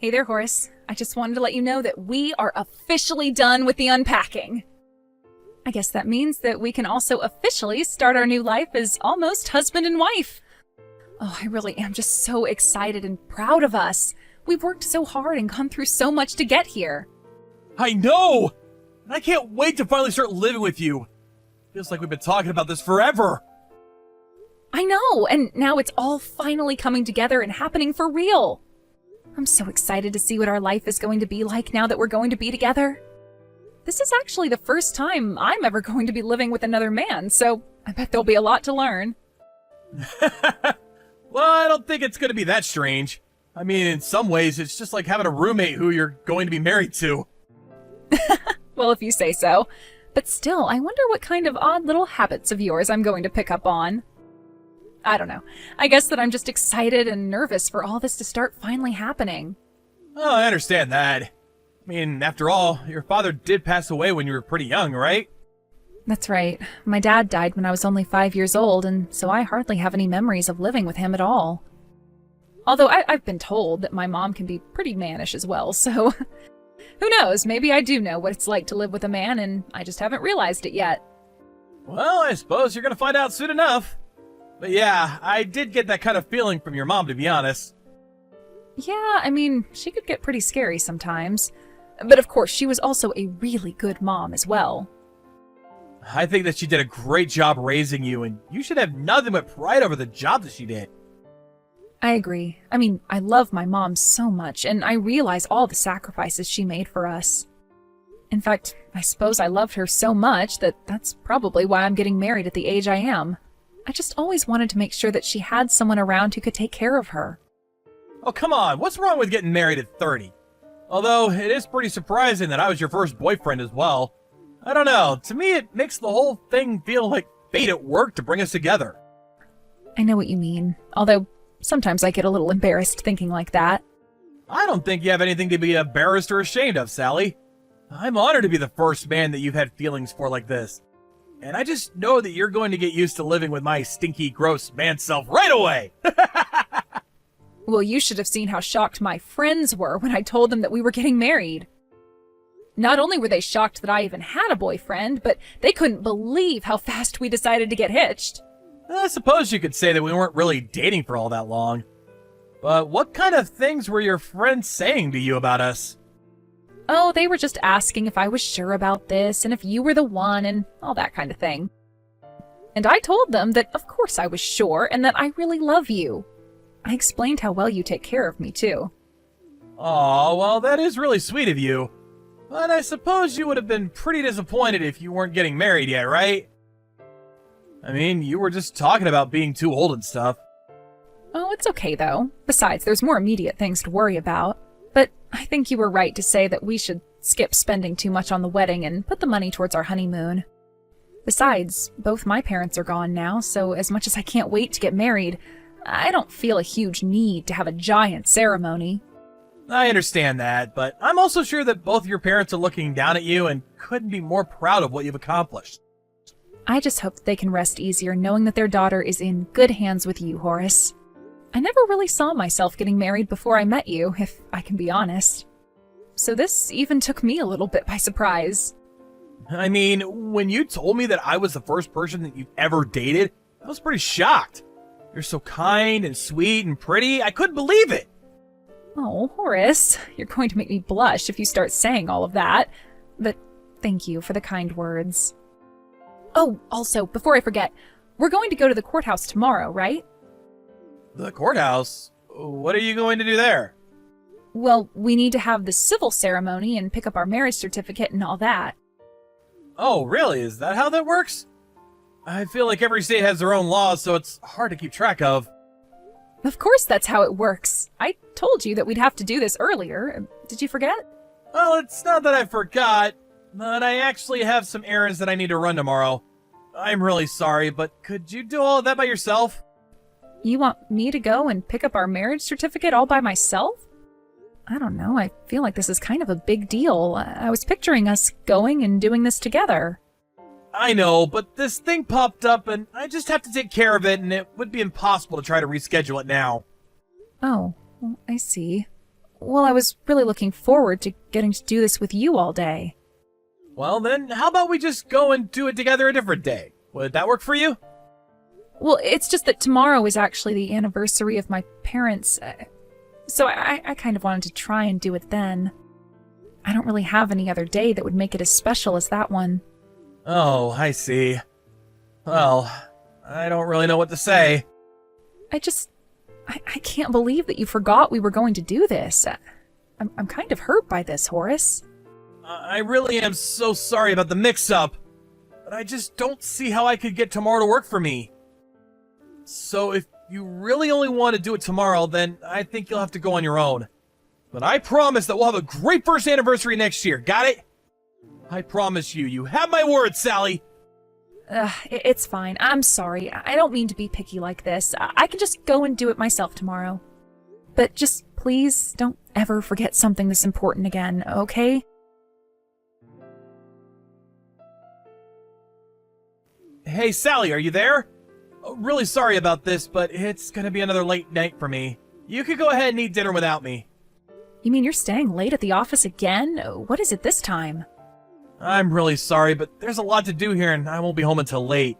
Hey there, Horace. I just wanted to let you know that we are officially done with the unpacking. I guess that means that we can also officially start our new life as almost husband and wife. Oh, I really am just so excited and proud of us. We've worked so hard and gone through so much to get here. I know! And I can't wait to finally start living with you. Feels like we've been talking about this forever. I know, and now it's all finally coming together and happening for real. I'm so excited to see what our life is going to be like now that we're going to be together. This is actually the first time I'm ever going to be living with another man, so I bet there'll be a lot to learn. Well, I don't think it's going to be that strange. I mean, in some ways, it's just like having a roommate who you're going to be married to. Well, if you say so. But still, I wonder what kind of odd little habits of yours I'm going to pick up on. I don't know. I guess that I'm just excited and nervous for all this to start finally happening. Oh, I understand that. I mean, after all, your father did pass away when you were pretty young, right? That's right. My dad died when I was only 5 years old, and so I hardly have any memories of living with him at all. Although I've been told that my mom can be pretty mannish as well, so who knows, maybe I do know what it's like to live with a man, and I just haven't realized it yet. Well, I suppose you're going to find out soon enough. But yeah, I did get that kind of feeling from your mom, to be honest. Yeah, I mean, she could get pretty scary sometimes. But of course, she was also a really good mom as well. I think that she did a great job raising you, and you should have nothing but pride over the job that she did. I agree. I mean, I love my mom so much, and I realize all the sacrifices she made for us. In fact, I suppose I loved her so much that that's probably why I'm getting married at the age I am. I just always wanted to make sure that she had someone around who could take care of her. Oh, come on, what's wrong with getting married at 30? Although, it is pretty surprising that I was your first boyfriend as well. I don't know, to me it makes the whole thing feel like fate at work to bring us together. I know what you mean, although sometimes I get a little embarrassed thinking like that. I don't think you have anything to be embarrassed or ashamed of, Sally. I'm honored to be the first man that you've had feelings for like this. And I just know that you're going to get used to living with my stinky, gross man self right away! Well, you should have seen how shocked my friends were when I told them that we were getting married. Not only were they shocked that I even had a boyfriend, but they couldn't believe how fast we decided to get hitched. I suppose you could say that we weren't really dating for all that long. But what kind of things were your friends saying to you about us? Oh, they were just asking if I was sure about this and if you were the one and all that kind of thing. And I told them that of course I was sure and that I really love you. I explained how well you take care of me, too. Aw, well, that is really sweet of you. But I suppose you would have been pretty disappointed if you weren't getting married yet, right? I mean, you were just talking about being too old and stuff. Oh, it's okay, though. Besides, there's more immediate things to worry about. But I think you were right to say that we should skip spending too much on the wedding and put the money towards our honeymoon. Besides, both my parents are gone now, so as much as I can't wait to get married, I don't feel a huge need to have a giant ceremony. I understand that, but I'm also sure that both your parents are looking down at you and couldn't be more proud of what you've accomplished. I just hope that they can rest easier knowing that their daughter is in good hands with you, Horace. I never really saw myself getting married before I met you, if I can be honest. So this even took me a little bit by surprise. I mean, when you told me that I was the first person that you've ever dated, I was pretty shocked. You're so kind and sweet and pretty, I couldn't believe it. Oh, Horace, you're going to make me blush if you start saying all of that. But thank you for the kind words. Oh, also, before I forget, we're going to go to the courthouse tomorrow, right? The courthouse? What are you going to do there? Well, we need to have the civil ceremony and pick up our marriage certificate and all that. Oh, really? Is that how that works? I feel like every state has their own laws, so it's hard to keep track of. Of course that's how it works. I told you that we'd have to do this earlier. Did you forget? Well, it's not that I forgot, but I actually have some errands that I need to run tomorrow. I'm really sorry, but could you do all of that by yourself? You want me to go and pick up our marriage certificate all by myself? I don't know, I feel like this is kind of a big deal. I was picturing us going and doing this together. I know, but this thing popped up and I just have to take care of it, and it would be impossible to try to reschedule it now. Oh, well, I see. Well, I was really looking forward to getting to do this with you all day. Well then, how about we just go and do it together a different day? Would that work for you? Well, it's just that tomorrow is actually the anniversary of my parents, so I kind of wanted to try and do it then. I don't really have any other day that would make it as special as that one. Oh, I see. Well, I don't really know what to say. I can't believe that you forgot we were going to do this. I'm kind of hurt by this, Horace. I really am so sorry about the mix-up, but I just don't see how I could get tomorrow to work for me. So if you really only want to do it tomorrow, then I think you'll have to go on your own. But I promise that we'll have a great first anniversary next year, got it? I promise you, you have my word, Sally! It's fine. I'm sorry. I don't mean to be picky like this. I can just go and do it myself tomorrow. But just please don't ever forget something this important again, okay? Hey, Sally, are you there? Oh, really sorry about this, but it's gonna be another late night for me. You could go ahead and eat dinner without me. You mean you're staying late at the office again? What is it this time? I'm really sorry, but there's a lot to do here and I won't be home until late.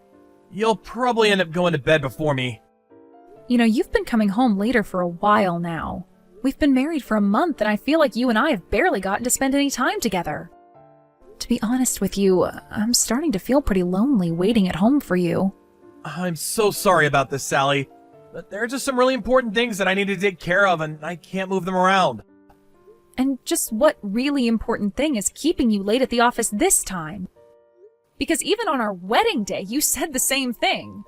You'll probably end up going to bed before me. You know, you've been coming home later for a while now. We've been married for a month and I feel like you and I have barely gotten to spend any time together. To be honest with you, I'm starting to feel pretty lonely waiting at home for you. I'm so sorry about this, Sally, but there are just some really important things that I need to take care of and I can't move them around. And just what really important thing is keeping you late at the office this time? Because even on our wedding day, you said the same thing.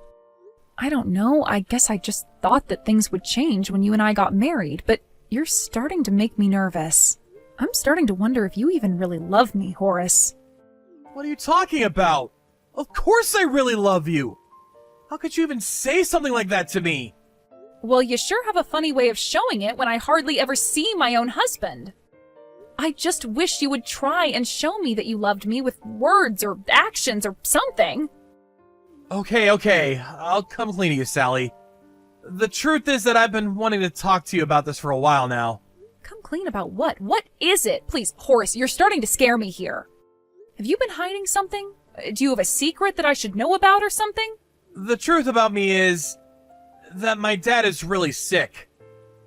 I don't know, I guess I just thought that things would change when you and I got married, but you're starting to make me nervous. I'm starting to wonder if you even really love me, Horace. What are you talking about? Of course I really love you! How could you even say something like that to me? Well, you sure have a funny way of showing it when I hardly ever see my own husband. I just wish you would try and show me that you loved me with words or actions or something. Okay, I'll come clean to you, Sally. The truth is that I've been wanting to talk to you about this for a while now. Come clean about what? What is it? Please, Horace, you're starting to scare me here. Have you been hiding something? Do you have a secret that I should know about or something? The truth about me is that my dad is really sick.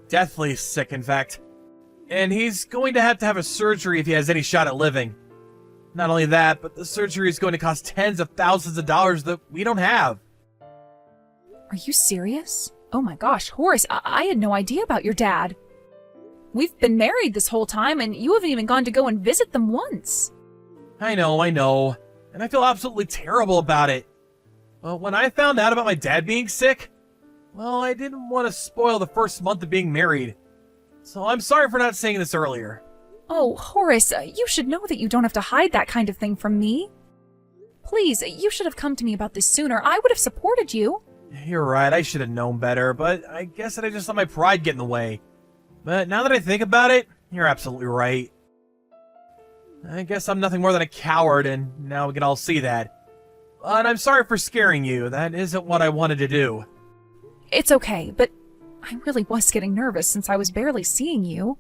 Deathly sick, in fact. And he's going to have a surgery if he has any shot at living. Not only that, but the surgery is going to cost tens of thousands of dollars that we don't have. Are you serious? Oh my gosh, Horace, I had no idea about your dad. We've been married this whole time and you haven't even gone to go and visit them once. I know. And I feel absolutely terrible about it. But when I found out about my dad being sick, well, I didn't want to spoil the first month of being married. So I'm sorry for not saying this earlier. Oh, Horace, you should know that you don't have to hide that kind of thing from me. Please, you should have come to me about this sooner. I would have supported you. You're right, I should have known better, but I guess that I just let my pride get in the way. But now that I think about it, you're absolutely right. I guess I'm nothing more than a coward, and now we can all see that. And I'm sorry for scaring you. That isn't what I wanted to do. It's okay, but I really was getting nervous since I was barely seeing you.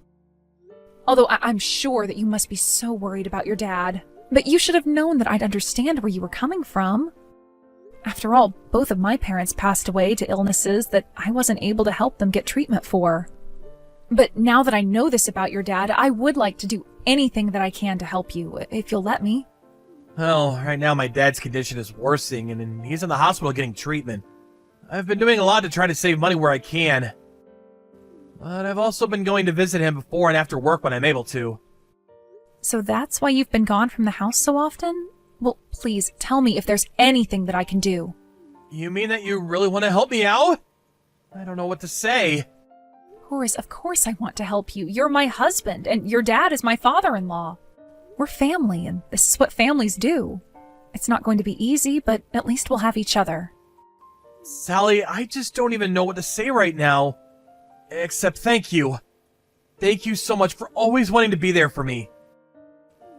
Although I'm sure that you must be so worried about your dad. But you should have known that I'd understand where you were coming from. After all, both of my parents passed away to illnesses that I wasn't able to help them get treatment for. But now that I know this about your dad, I would like to do anything that I can to help you, if you'll let me. Well, right now my dad's condition is worsening, and he's in the hospital getting treatment. I've been doing a lot to try to save money where I can. But I've also been going to visit him before and after work when I'm able to. So that's why you've been gone from the house so often? Well, please, tell me if there's anything that I can do. You mean that you really want to help me out? I don't know what to say. Horace, of course I want to help you. You're my husband, and your dad is my father-in-law. We're family, and this is what families do. It's not going to be easy, but at least we'll have each other. Sally, I just don't even know what to say right now. Except thank you. Thank you so much for always wanting to be there for me.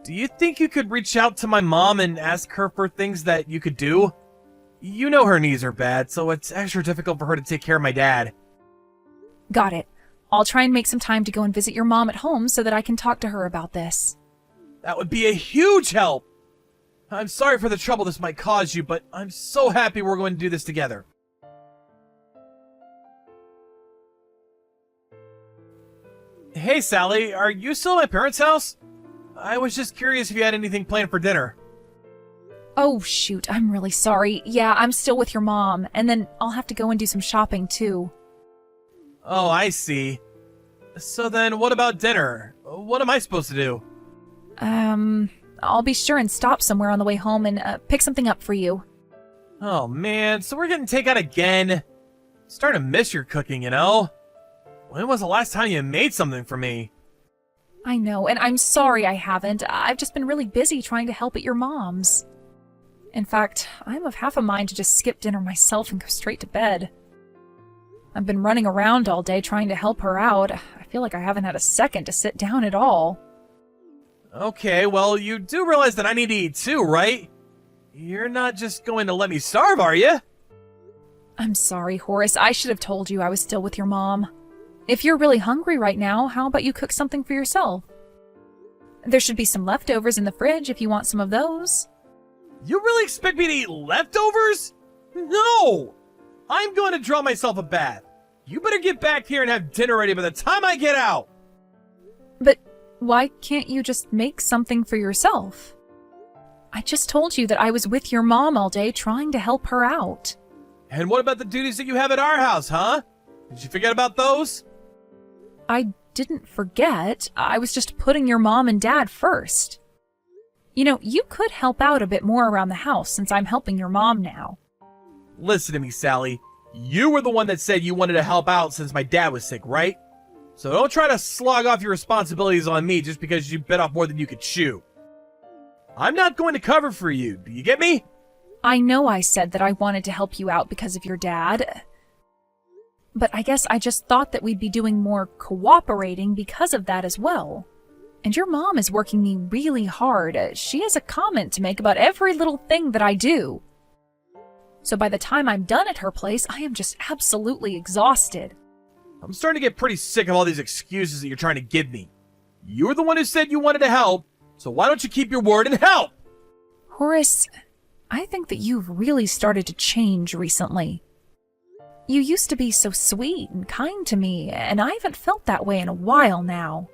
Do you think you could reach out to my mom and ask her for things that you could do? You know her knees are bad, so it's extra difficult for her to take care of my dad. Got it. I'll try and make some time to go and visit your mom at home so that I can talk to her about this. That would be a huge help! I'm sorry for the trouble this might cause you, but I'm so happy we're going to do this together. Hey, Sally, are you still at my parents' house? I was just curious if you had anything planned for dinner. Oh, shoot, I'm really sorry. Yeah, I'm still with your mom, and then I'll have to go and do some shopping, too. Oh, I see. So then what about dinner? What am I supposed to do? I'll be sure and stop somewhere on the way home and pick something up for you. Oh man, so we're getting takeout again? Starting to miss your cooking, you know? When was the last time you made something for me? I know, and I'm sorry I haven't. I've just been really busy trying to help at your mom's. In fact, I'm of half a mind to just skip dinner myself and go straight to bed. I've been running around all day trying to help her out. I feel like I haven't had a second to sit down at all. Okay, well, you do realize that I need to eat too, right? You're not just going to let me starve, are you? I'm sorry, Horace. I should have told you I was still with your mom. If you're really hungry right now, how about you cook something for yourself? There should be some leftovers in the fridge if you want some of those. You really expect me to eat leftovers? No! I'm going to draw myself a bath. You better get back here and have dinner ready by the time I get out. But why can't you just make something for yourself? I just told you that I was with your mom all day trying to help her out. And what about the duties that you have at our house, huh? Did you forget about those? I didn't forget. I was just putting your mom and dad first. You know, you could help out a bit more around the house since I'm helping your mom now. Listen to me, Sally. You were the one that said you wanted to help out since my dad was sick, right? So don't try to slog off your responsibilities on me just because you bit off more than you could chew. I'm not going to cover for you. Do you get me? I know I said that I wanted to help you out because of your dad. But I guess I just thought that we'd be doing more cooperating because of that as well. And your mom is working me really hard. She has a comment to make about every little thing that I do. So by the time I'm done at her place, I am just absolutely exhausted. I'm starting to get pretty sick of all these excuses that you're trying to give me. You're the one who said you wanted to help, so why don't you keep your word and help? Horace, I think that you've really started to change recently. You used to be so sweet and kind to me, and I haven't felt that way in a while now.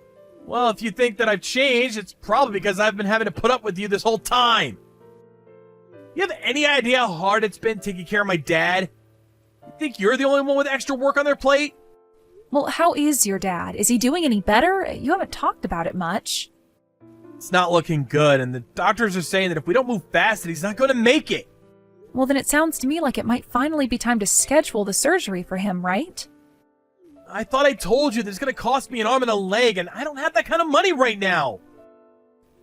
Well, if you think that I've changed, it's probably because I've been having to put up with you this whole time. You have any idea how hard it's been taking care of my dad? You think you're the only one with extra work on their plate? Well, how is your dad? Is he doing any better? You haven't talked about it much. It's not looking good, and the doctors are saying that if we don't move fast, that he's not going to make it. Well, then it sounds to me like it might finally be time to schedule the surgery for him, right? I thought I told you that it's going to cost me an arm and a leg, and I don't have that kind of money right now.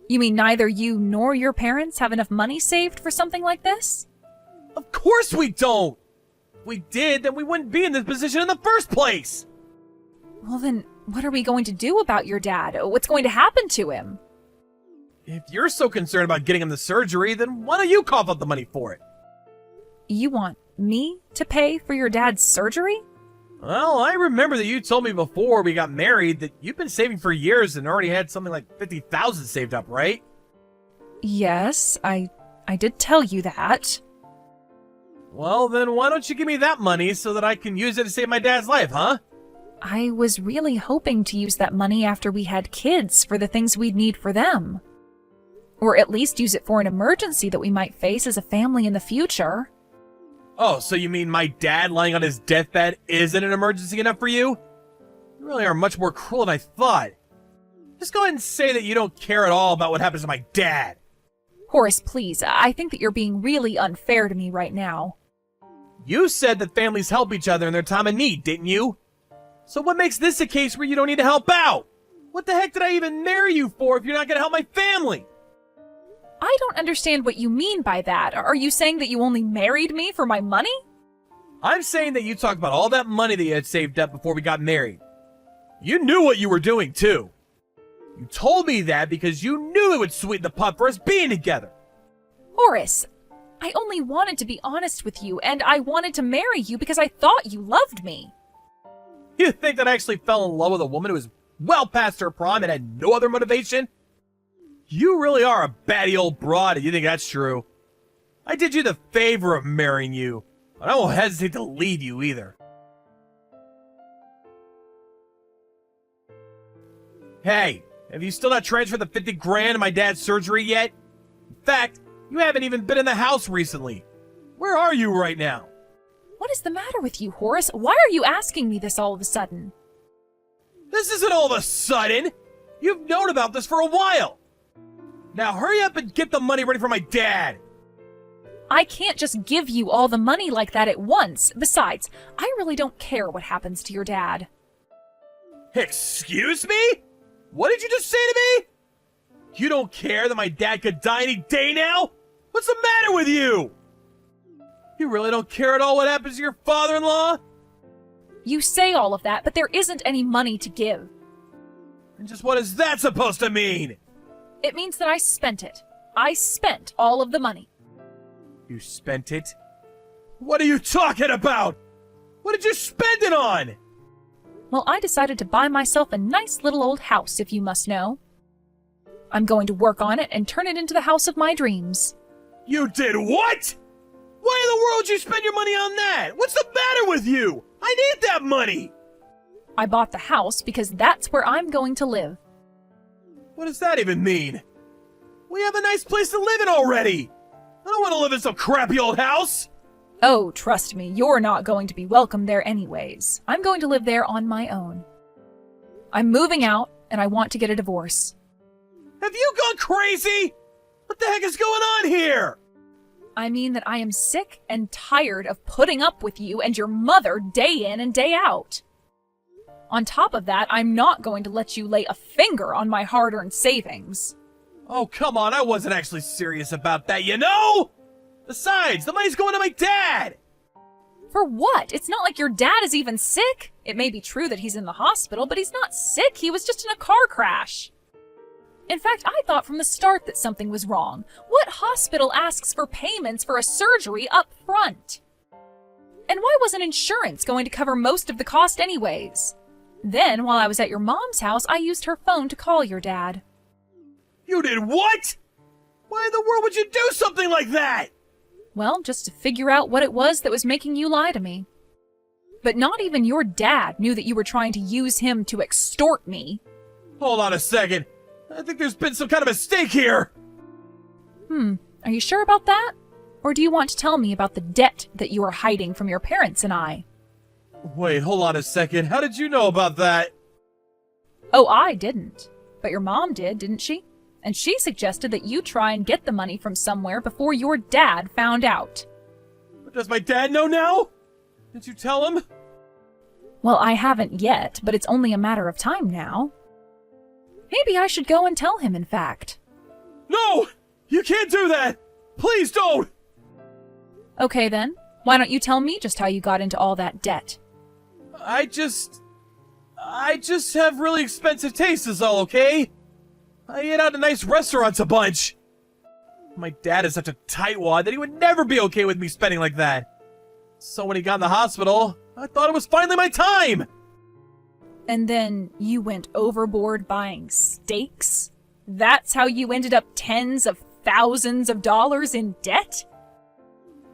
You mean neither you nor your parents have enough money saved for something like this? Of course we don't! If we did, then we wouldn't be in this position in the first place! Well then, what are we going to do about your dad? What's going to happen to him? If you're so concerned about getting him the surgery, then why don't you cough up the money for it? You want me to pay for your dad's surgery? Well, I remember that you told me before we got married that you've been saving for years and already had something like $50,000 saved up, right? Yes, I did tell you that. Well, then why don't you give me that money so that I can use it to save my dad's life, huh? I was really hoping to use that money after we had kids for the things we'd need for them. Or at least use it for an emergency that we might face as a family in the future. Oh, so you mean my dad lying on his deathbed isn't an emergency enough for you? You really are much more cruel than I thought. Just go ahead and say that you don't care at all about what happens to my dad. Horace, please, I think that you're being really unfair to me right now. You said that families help each other in their time of need, didn't you? So what makes this a case where you don't need to help out? What the heck did I even marry you for if you're not going to help my family? I don't understand what you mean by that. Are you saying that you only married me for my money? I'm saying that you talked about all that money that you had saved up before we got married. You knew what you were doing, too. You told me that because you knew it would sweeten the pot for us being together. Horace, I only wanted to be honest with you, and I wanted to marry you because I thought you loved me. You think that I actually fell in love with a woman who was well past her prime and had no other motivation? You really are a batty old broad if you think that's true. I did you the favor of marrying you, but I won't hesitate to leave you either. Hey, have you still not transferred the 50 grand in my dad's surgery yet? In fact, you haven't even been in the house recently. Where are you right now? What is the matter with you, Horace? Why are you asking me this all of a sudden? This isn't all of a sudden. You've known about this for a while. Now hurry up and get the money ready for my dad. I can't just give you all the money like that at once. Besides, I really don't care what happens to your dad. Excuse me? What did you just say to me? You don't care that my dad could die any day now? What's the matter with you? You really don't care at all what happens to your father-in-law? You say all of that, but there isn't any money to give. And just what is that supposed to mean? It means that I spent it. I spent all of the money. You spent it? What are you talking about? What did you spend it on? Well, I decided to buy myself a nice little old house, if you must know. I'm going to work on it and turn it into the house of my dreams. You did what? Why in the world would you spend your money on that? What's the matter with you? I need that money! I bought the house because that's where I'm going to live. What does that even mean? We have a nice place to live in already! I don't want to live in some crappy old house! Oh, trust me, you're not going to be welcome there anyways. I'm going to live there on my own. I'm moving out, and I want to get a divorce. Have you gone crazy? What the heck is going on here? I mean that I am sick and tired of putting up with you and your mother day in and day out. On top of that, I'm not going to let you lay a finger on my hard-earned savings. Oh, come on, I wasn't actually serious about that, you know? Besides, the money's going to my dad! For what? It's not like your dad is even sick. It may be true that he's in the hospital, but he's not sick. He was just in a car crash. In fact, I thought from the start that something was wrong. What hospital asks for payments for a surgery up front? And why wasn't insurance going to cover most of the cost anyways? Then, while I was at your mom's house, I used her phone to call your dad. You did what? Why in the world would you do something like that? Well, just to figure out what it was that was making you lie to me. But not even your dad knew that you were trying to use him to extort me. Hold on a second. I think there's been some kind of mistake here. Are you sure about that? Or do you want to tell me about the debt that you are hiding from your parents and I? Wait, hold on a second. How did you know about that? Oh, I didn't. But your mom did, didn't she? And she suggested that you try and get the money from somewhere before your dad found out. Does my dad know now? Did you tell him? Well, I haven't yet, but it's only a matter of time now. Maybe I should go and tell him, in fact. No! You can't do that! Please don't! Okay then, why don't you tell me just how you got into all that debt? I just have really expensive tastes is all, okay? I eat out at nice restaurants a bunch. My dad is such a tightwad that he would never be okay with me spending like that. So when he got in the hospital, I thought it was finally my time! And then you went overboard buying steaks? That's how you ended up tens of thousands of dollars in debt?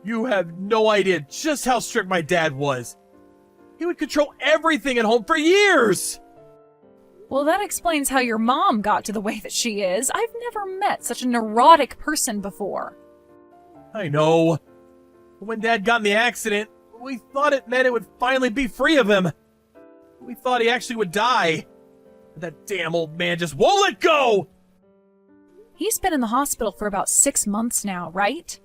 You have no idea just how strict my dad was. He would control everything at home for years! Well, that explains how your mom got to the way that she is. I've never met such a neurotic person before. I know. When Dad got in the accident, we thought it meant it would finally be free of him. We thought he actually would die. But that damn old man just won't let go! He's been in the hospital for about 6 months now, right?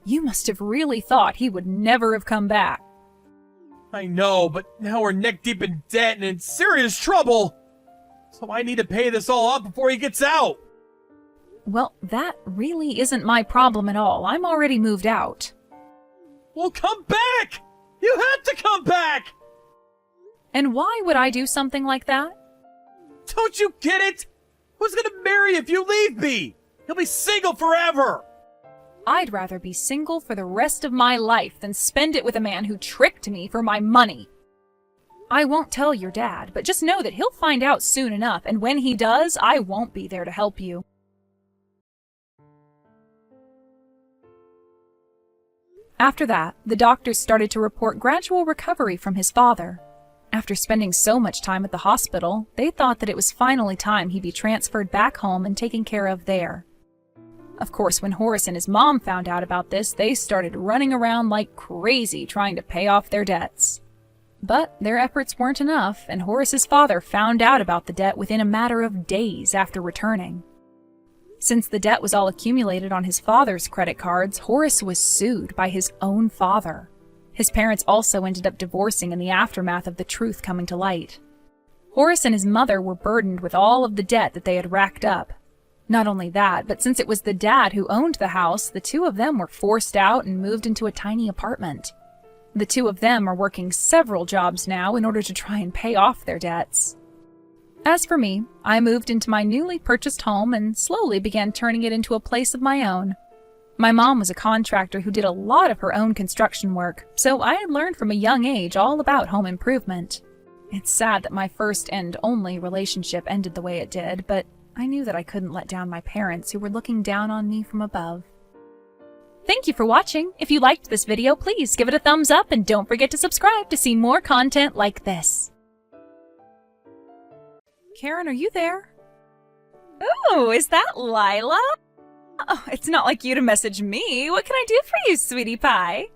You must have really thought he would never have come back. I know, but now we're neck deep in debt and in serious trouble. So I need to pay this all off before he gets out. Well, that really isn't my problem at all. I'm already moved out. Well, come back! You have to come back! And why would I do something like that? Don't you get it? Who's gonna marry you if you leave me? You'll be single forever! I'd rather be single for the rest of my life than spend it with a man who tricked me for my money. I won't tell your dad, but just know that he'll find out soon enough, and when he does, I won't be there to help you. After that, the doctors started to report gradual recovery from his father. After spending so much time at the hospital, they thought that it was finally time he be transferred back home and taken care of there. Of course, when Horace and his mom found out about this, they started running around like crazy trying to pay off their debts. But their efforts weren't enough, and Horace's father found out about the debt within a matter of days after returning. Since the debt was all accumulated on his father's credit cards, Horace was sued by his own father. His parents also ended up divorcing in the aftermath of the truth coming to light. Horace and his mother were burdened with all of the debt that they had racked up. Not only that, but since it was the dad who owned the house, the two of them were forced out and moved into a tiny apartment. The two of them are working several jobs now in order to try and pay off their debts. As for me, I moved into my newly purchased home and slowly began turning it into a place of my own. My mom was a contractor who did a lot of her own construction work, so I had learned from a young age all about home improvement. It's sad that my first and only relationship ended the way it did, but I knew that I couldn't let down my parents who were looking down on me from above. Thank you for watching. If you liked this video, please give it a thumbs up and don't forget to subscribe to see more content like this. Karen, are you there? Oh, is that Lila? Oh, it's not like you to message me. What can I do for you, sweetie pie?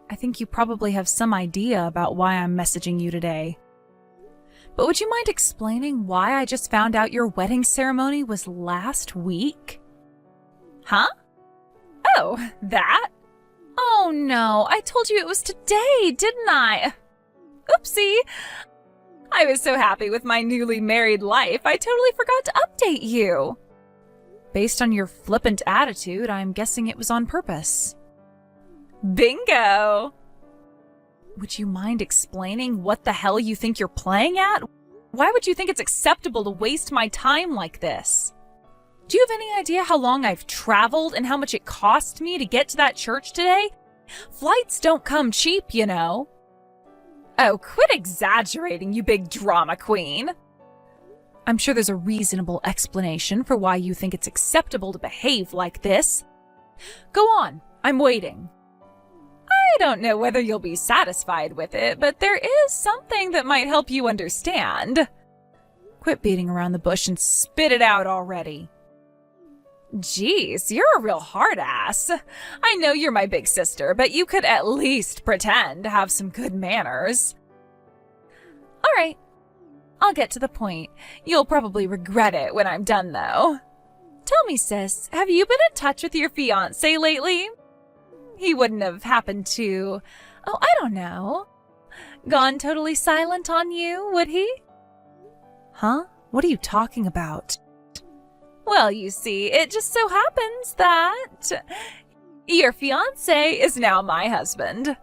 I think you probably have some idea about why I'm messaging you today. But would you mind explaining why I just found out your wedding ceremony was last week? Huh? Oh, that? Oh no, I told you it was today, didn't I? Oopsie. I was so happy with my newly married life, I totally forgot to update you. Based on your flippant attitude, I'm guessing it was on purpose. Bingo! Would you mind explaining what the hell you think you're playing at? Why would you think it's acceptable to waste my time like this? Do you have any idea how long I've traveled and how much it cost me to get to that church today? Flights don't come cheap, you know. Oh, quit exaggerating, you big drama queen. I'm sure there's a reasonable explanation for why you think it's acceptable to behave like this. Go on, I'm waiting. I don't know whether you'll be satisfied with it, but there is something that might help you understand. Quit beating around the bush and spit it out already. Geez, you're a real hard ass. I know you're my big sister, but you could at least pretend to have some good manners. All right, I'll get to the point. You'll probably regret it when I'm done, though. Tell me, sis, have you been in touch with your fiancé lately? He wouldn't have happened to, oh, I don't know, gone totally silent on you, would he? Huh? What are you talking about? Well, you see, it just so happens that your fiancé is now my husband.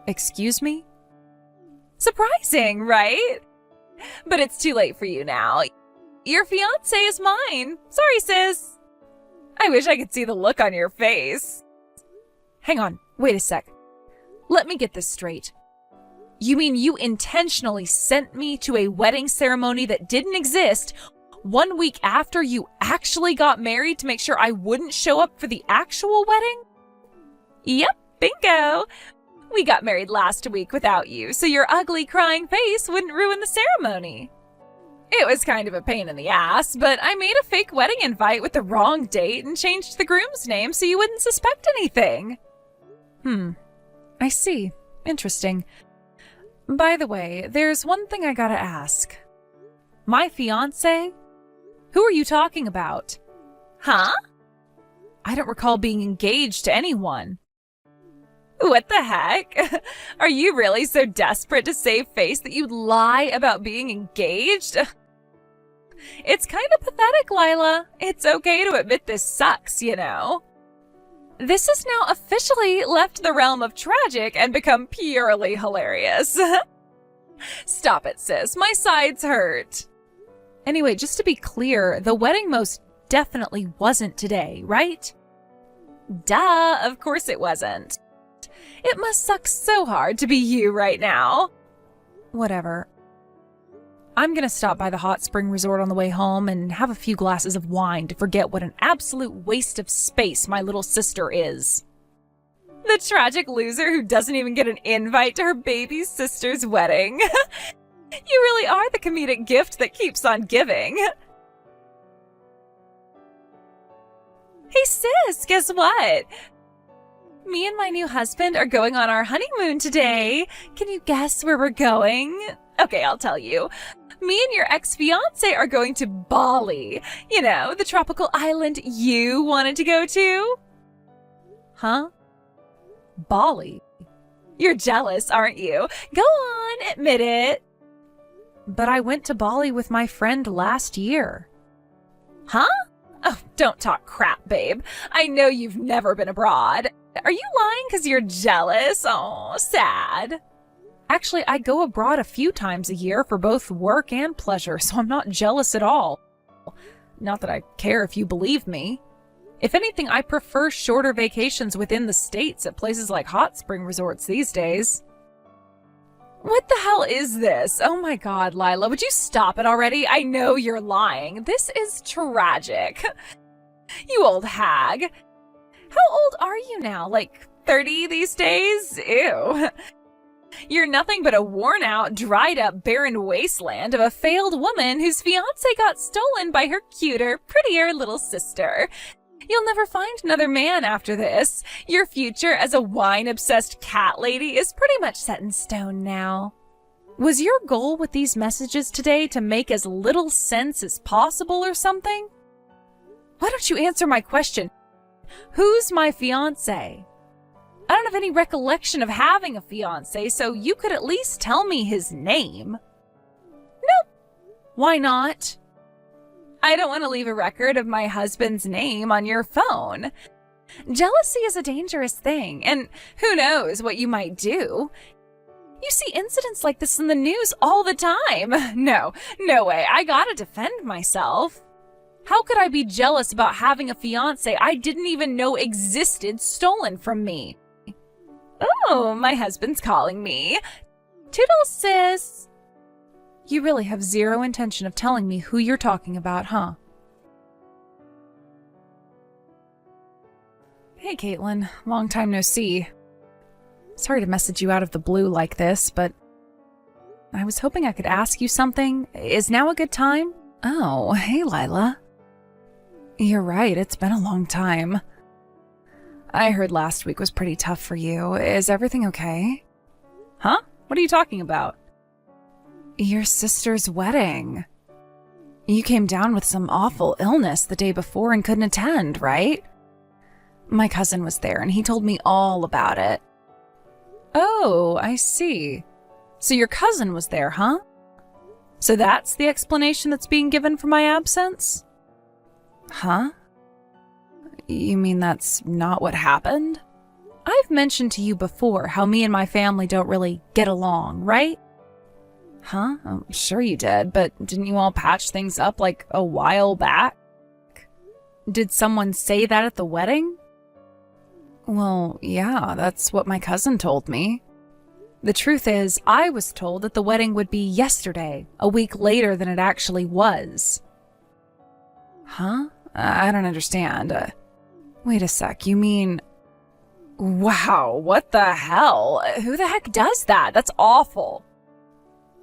Excuse me? Surprising, right? But it's too late for you now. Your fiancé is mine. Sorry, sis. I wish I could see the look on your face. Hang on, wait a sec. Let me get this straight. You mean you intentionally sent me to a wedding ceremony that didn't exist 1 week after you actually got married to make sure I wouldn't show up for the actual wedding? Yep, bingo. We got married last week without you, so your ugly crying face wouldn't ruin the ceremony. It was kind of a pain in the ass, but I made a fake wedding invite with the wrong date and changed the groom's name so you wouldn't suspect anything. I see. Interesting. By the way, there's one thing I gotta ask. My fiancé? Who are you talking about? Huh? I don't recall being engaged to anyone. What the heck? Are you really so desperate to save face that you'd lie about being engaged? It's kind of pathetic, Lila. It's okay to admit this sucks, you know. This has now officially left the realm of tragic and become purely hilarious. Stop it, sis. My sides hurt. Anyway, just to be clear, the wedding most definitely wasn't today, right? Duh, of course it wasn't. It must suck so hard to be you right now. Whatever. I'm gonna stop by the hot spring resort on the way home and have a few glasses of wine to forget what an absolute waste of space my little sister is. The tragic loser who doesn't even get an invite to her baby sister's wedding. You really are the comedic gift that keeps on giving. Hey sis, guess what? Me and my new husband are going on our honeymoon today. Can you guess where we're going? Okay, I'll tell you. Me and your ex-fiance are going to Bali. You know, the tropical island you wanted to go to. Huh? Bali? You're jealous, aren't you? Go on, admit it. But I went to Bali with my friend last year. Huh? Oh, don't talk crap, babe. I know you've never been abroad. Are you lying because you're jealous? Oh, sad. Actually, I go abroad a few times a year for both work and pleasure, so I'm not jealous at all. Not that I care if you believe me. If anything, I prefer shorter vacations within the States at places like hot spring resorts these days. What the hell is this? Oh my god, Lila, would you stop it already? I know you're lying. This is tragic. You old hag. How old are you now? Like 30 these days? Ew. You're nothing but a worn-out, dried-up, barren wasteland of a failed woman whose fiancé got stolen by her cuter, prettier little sister. You'll never find another man after this. Your future as a wine-obsessed cat lady is pretty much set in stone now. Was your goal with these messages today to make as little sense as possible or something? Why don't you answer my question? Who's my fiancé? I don't have any recollection of having a fiancé, so you could at least tell me his name. Nope. Why not? I don't want to leave a record of my husband's name on your phone. Jealousy is a dangerous thing, and who knows what you might do. You see incidents like this in the news all the time. No way. I gotta defend myself. How could I be jealous about having a fiancé I didn't even know existed stolen from me? Oh, my husband's calling me. Toodles, sis. You really have zero intention of telling me who you're talking about, huh? Hey, Caitlin. Long time no see. Sorry to message you out of the blue like this, but I was hoping I could ask you something. Is now a good time? Oh, hey, Lila. You're right, it's been a long time. I heard last week was pretty tough for you. Is everything okay? Huh? What are you talking about? Your sister's wedding. You came down with some awful illness the day before and couldn't attend, right? My cousin was there and he told me all about it. Oh, I see. So your cousin was there, huh? So that's the explanation that's being given for my absence? Huh? You mean that's not what happened? I've mentioned to you before how me and my family don't really get along, right? Huh? I'm sure you did, but didn't you all patch things up like a while back? Did someone say that at the wedding? Well, yeah, that's what my cousin told me. The truth is, I was told that the wedding would be yesterday, a week later than it actually was. Huh? I don't understand. Wait a sec, you mean... Wow, what the hell? Who the heck does that? That's awful.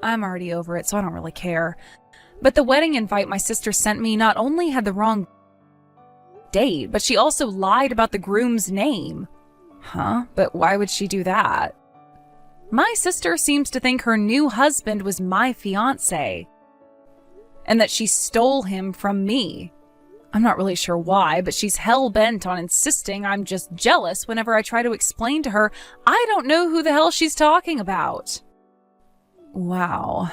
I'm already over it, so I don't really care. But the wedding invite my sister sent me not only had the wrong date, but she also lied about the groom's name. Huh? But why would she do that? My sister seems to think her new husband was my fiancé, and that she stole him from me. I'm not really sure why, but she's hell-bent on insisting I'm just jealous whenever I try to explain to her I don't know who the hell she's talking about. Wow.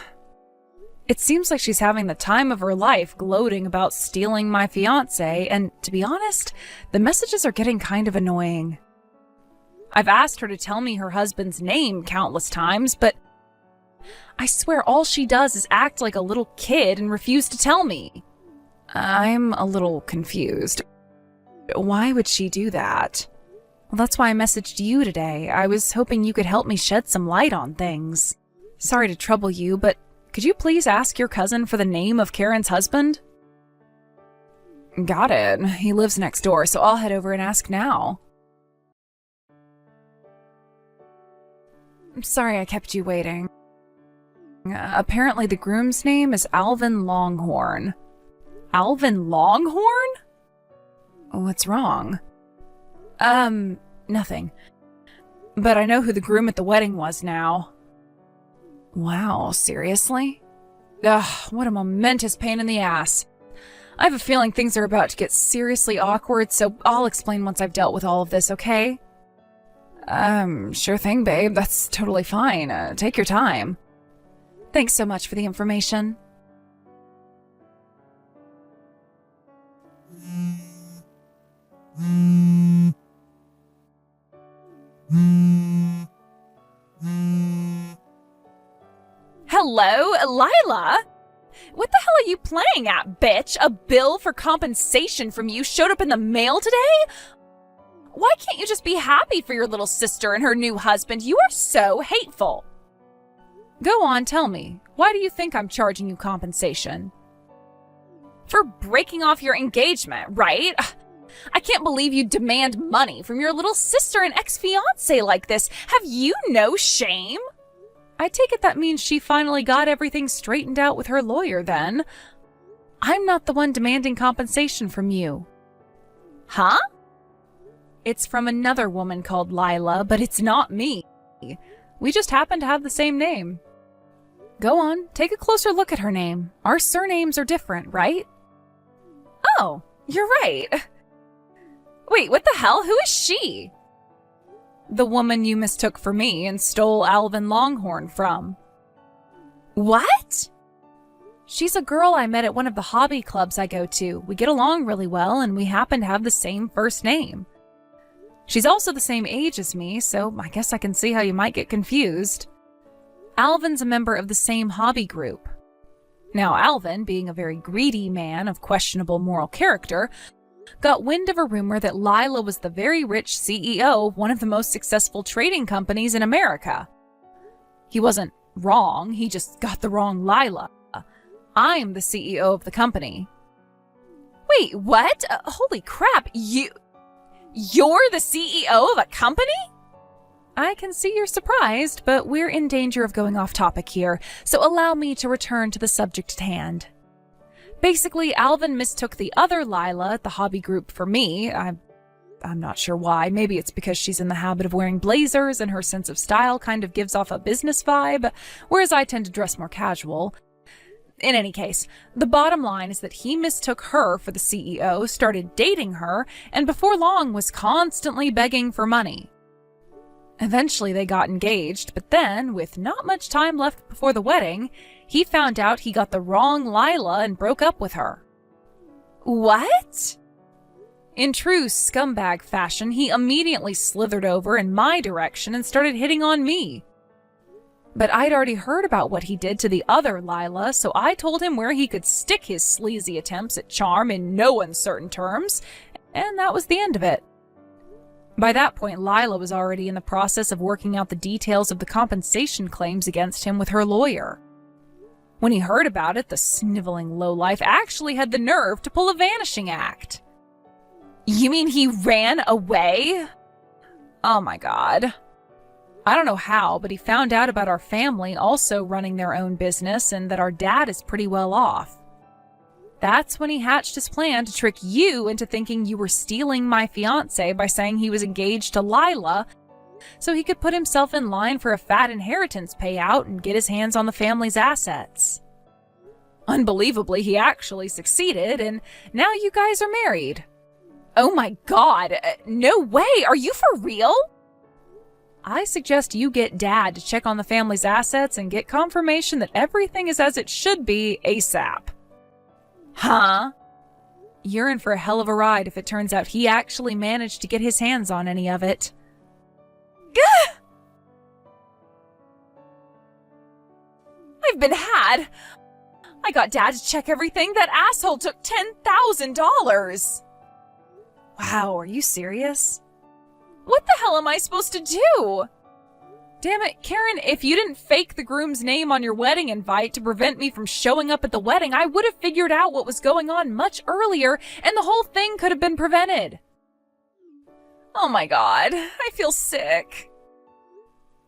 It seems like she's having the time of her life gloating about stealing my fiancé, and to be honest, the messages are getting kind of annoying. I've asked her to tell me her husband's name countless times, but I swear all she does is act like a little kid and refuse to tell me. I'm a little confused. Why would she do that? Well, that's why I messaged you today. I was hoping you could help me shed some light on things. Sorry to trouble you, but could you please ask your cousin for the name of Karen's husband? Got it. He lives next door, so I'll head over and ask now. I'm sorry I kept you waiting. Apparently the groom's name is Alvin Longhorn. Alvin Longhorn? What's wrong? Nothing. But I know who the groom at the wedding was now. Wow, seriously? Ugh, what a momentous pain in the ass. I have a feeling things are about to get seriously awkward, so I'll explain once I've dealt with all of this, okay? Sure thing, babe. That's totally fine. Take your time. Thanks so much for the information. Hello, Lila? What the hell are you playing at, bitch? A bill for compensation from you showed up in the mail today? Why can't you just be happy for your little sister and her new husband? You are so hateful. Go on, tell me. Why do you think I'm charging you compensation? For breaking off your engagement, right? I can't believe you demand money from your little sister and ex-fiancé like this. Have you no shame? I take it that means she finally got everything straightened out with her lawyer then. I'm not the one demanding compensation from you. Huh? It's from another woman called Lila, but it's not me. We just happen to have the same name. Go on, take a closer look at her name. Our surnames are different, right? Oh, you're right. Wait, what the hell? Who is she? The woman you mistook for me and stole Alvin Longhorn from. What? She's a girl I met at one of the hobby clubs I go to. We get along really well, and we happen to have the same first name. She's also the same age as me, so I guess I can see how you might get confused. Alvin's a member of the same hobby group. Now, Alvin, being a very greedy man of questionable moral character, got wind of a rumor that Lila was the very rich CEO of one of the most successful trading companies in America. He wasn't wrong, he just got the wrong Lila. I'm the CEO of the company. Wait, what? Holy crap, you're the CEO of a company? I can see you're surprised, but we're in danger of going off topic here, so allow me to return to the subject at hand. Basically, Alvin mistook the other Lila at the hobby group for me. I'm not sure why. Maybe it's because she's in the habit of wearing blazers and her sense of style kind of gives off a business vibe, whereas I tend to dress more casual. In any case, the bottom line is that he mistook her for the CEO, started dating her, and before long was constantly begging for money. Eventually they got engaged, but then, with not much time left before the wedding, he found out he got the wrong Lila and broke up with her. What? In true scumbag fashion, he immediately slithered over in my direction and started hitting on me. But I'd already heard about what he did to the other Lila, so I told him where he could stick his sleazy attempts at charm in no uncertain terms, and that was the end of it. By that point, Lila was already in the process of working out the details of the compensation claims against him with her lawyer. When he heard about it, the sniveling lowlife actually had the nerve to pull a vanishing act. You mean he ran away? Oh my god. I don't know how, but he found out about our family also running their own business and that our dad is pretty well off. That's when he hatched his plan to trick you into thinking you were stealing my fiancé by saying he was engaged to Lila so he could put himself in line for a fat inheritance payout and get his hands on the family's assets. Unbelievably, he actually succeeded, and now you guys are married. Oh my god, no way, are you for real? I suggest you get Dad to check on the family's assets and get confirmation that everything is as it should be ASAP. Huh? You're in for a hell of a ride if it turns out he actually managed to get his hands on any of it. Gah! I've been had. I got Dad to check everything. That asshole took $10,000. Wow, are you serious? What the hell am I supposed to do? Damn it, Karen, if you didn't fake the groom's name on your wedding invite to prevent me from showing up at the wedding, I would have figured out what was going on much earlier, and the whole thing could have been prevented. Oh my god, I feel sick.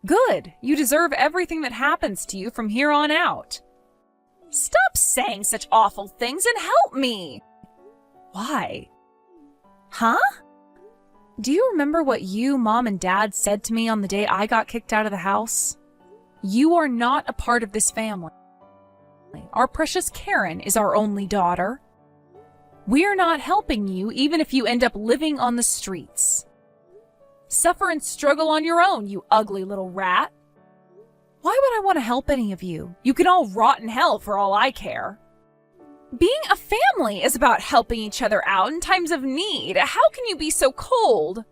Good. You deserve everything that happens to you from here on out. Stop saying such awful things and help me. Why? Huh? Do you remember what you, Mom, and Dad said to me on the day I got kicked out of the house? You are not a part of this family. Our precious Karen is our only daughter. We're not helping you even if you end up living on the streets. Suffer and struggle on your own, you ugly little rat. Why would I want to help any of you? You can all rot in hell for all I care. Being a family is about helping each other out in times of need. How can you be so cold?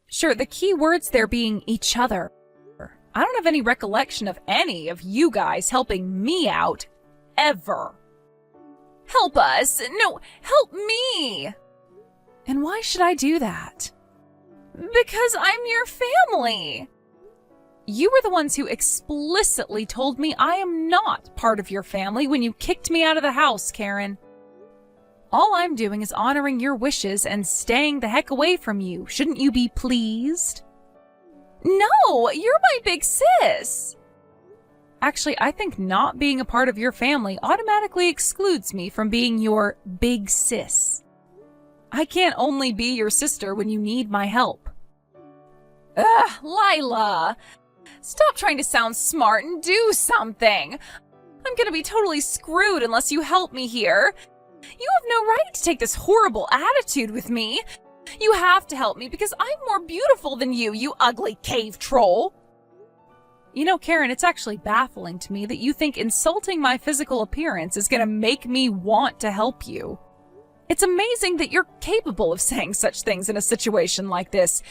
Sure, the key words there being each other. I don't have any recollection of any of you guys helping me out, ever. Help us. No, help me. And why should I do that? Because I'm your family. You were the ones who explicitly told me I am not part of your family when you kicked me out of the house, Karen. All I'm doing is honoring your wishes and staying the heck away from you. Shouldn't you be pleased? No, you're my big sis. Actually, I think not being a part of your family automatically excludes me from being your big sis. I can't only be your sister when you need my help. Ugh, Lila! Stop trying to sound smart and do something! I'm gonna be totally screwed unless you help me here. You have no right to take this horrible attitude with me. You have to help me because I'm more beautiful than you ugly cave troll. You know, Karen, it's actually baffling to me that you think insulting my physical appearance is gonna make me want to help you. It's amazing that you're capable of saying such things in a situation like this.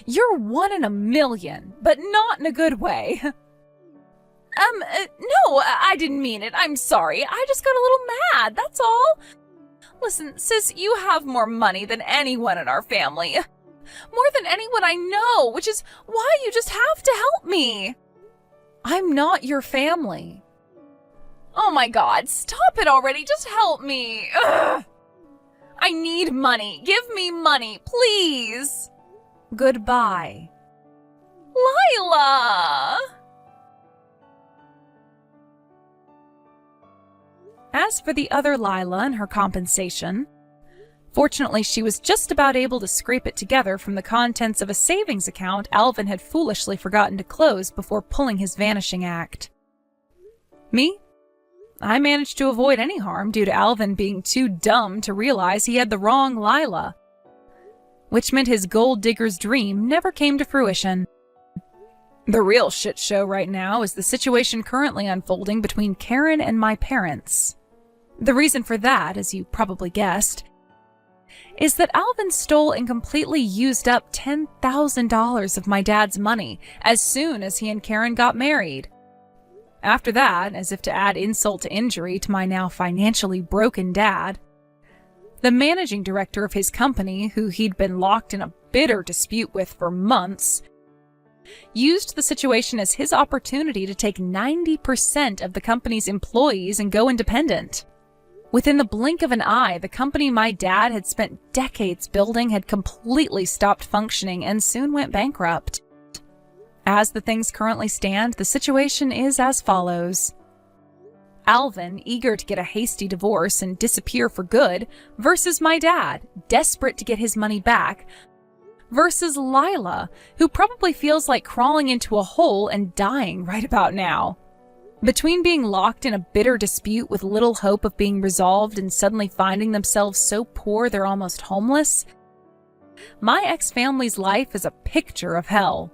You're 1 in a million, but not in a good way. No, I didn't mean it. I'm sorry. I just got a little mad, that's all. Listen, sis, you have more money than anyone in our family. More than anyone I know, which is why you just have to help me. I'm not your family. Oh my god, stop it already. Just help me. Ugh. I need money. Give me money, please. Goodbye. Lila! As for the other Lila and her compensation, fortunately she was just about able to scrape it together from the contents of a savings account Alvin had foolishly forgotten to close before pulling his vanishing act. Me? I managed to avoid any harm due to Alvin being too dumb to realize he had the wrong Lila, which meant his gold digger's dream never came to fruition. The real shit show right now is the situation currently unfolding between Karen and my parents. The reason for that, as you probably guessed, is that Alvin stole and completely used up $10,000 of my dad's money as soon as he and Karen got married. After that, as if to add insult to injury to my now financially broken dad, the managing director of his company, who he'd been locked in a bitter dispute with for months, used the situation as his opportunity to take 90% of the company's employees and go independent. Within the blink of an eye, the company my dad had spent decades building had completely stopped functioning and soon went bankrupt. As the things currently stand, the situation is as follows. Alvin, eager to get a hasty divorce and disappear for good, versus my dad, desperate to get his money back, versus Lila, who probably feels like crawling into a hole and dying right about now. Between being locked in a bitter dispute with little hope of being resolved and suddenly finding themselves so poor they're almost homeless, my ex-family's life is a picture of hell.